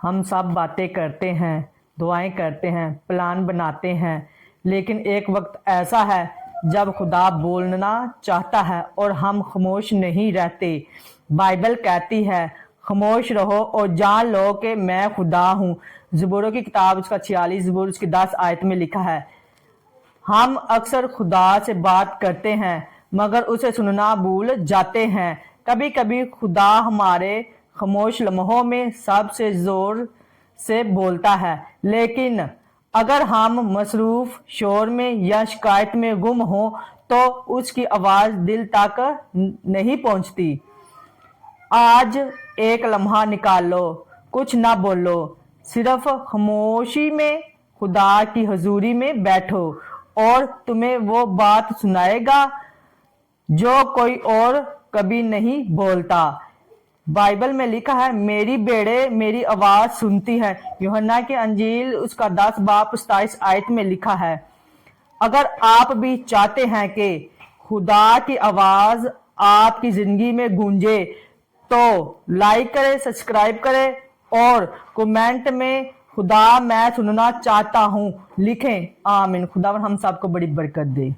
ہم سب باتیں کرتے ہیں، دعائیں کرتے ہیں، پلان بناتے ہیں، لیکن ایک وقت ایسا ہے جب خدا بولنا چاہتا ہے اور ہم خاموش نہیں رہتے۔ بائبل کہتی ہے خاموش رہو اور جان لو کہ میں خدا ہوں۔ زبوروں کی کتاب اس کا 46 زبور اس کی 10 آیت میں لکھا ہے۔ ہم اکثر خدا سے بات کرتے ہیں مگر اسے سننا بھول جاتے ہیں۔ کبھی کبھی خدا ہمارے خاموش لمحوں میں سب سے زور سے بولتا ہے، لیکن اگر ہم مصروف شور میں یا شکایت میں گم ہوں تو اس کی آواز دل تک نہیں پہنچتی۔ آج ایک لمحہ نکالو، کچھ نہ بولو، صرف خاموشی میں خدا کی حضوری میں بیٹھو اور تمہیں وہ بات سنائے گا جو کوئی اور کبھی نہیں بولتا۔ بائبل میں لکھا ہے میری بھیڑیں میری آواز سنتی ہے۔ یوحنا کی انجیل اس کا 10 باب 27 آیت میں لکھا ہے۔ اگر آپ بھی چاہتے ہیں کہ خدا کی آواز آپ کی زندگی میں گونجے تو لائک کریں، سبسکرائب کریں اور کومنٹ میں خدا میں سننا چاہتا ہوں لکھیں۔ آمین۔ خدا ہم سب کو بڑی برکت دے۔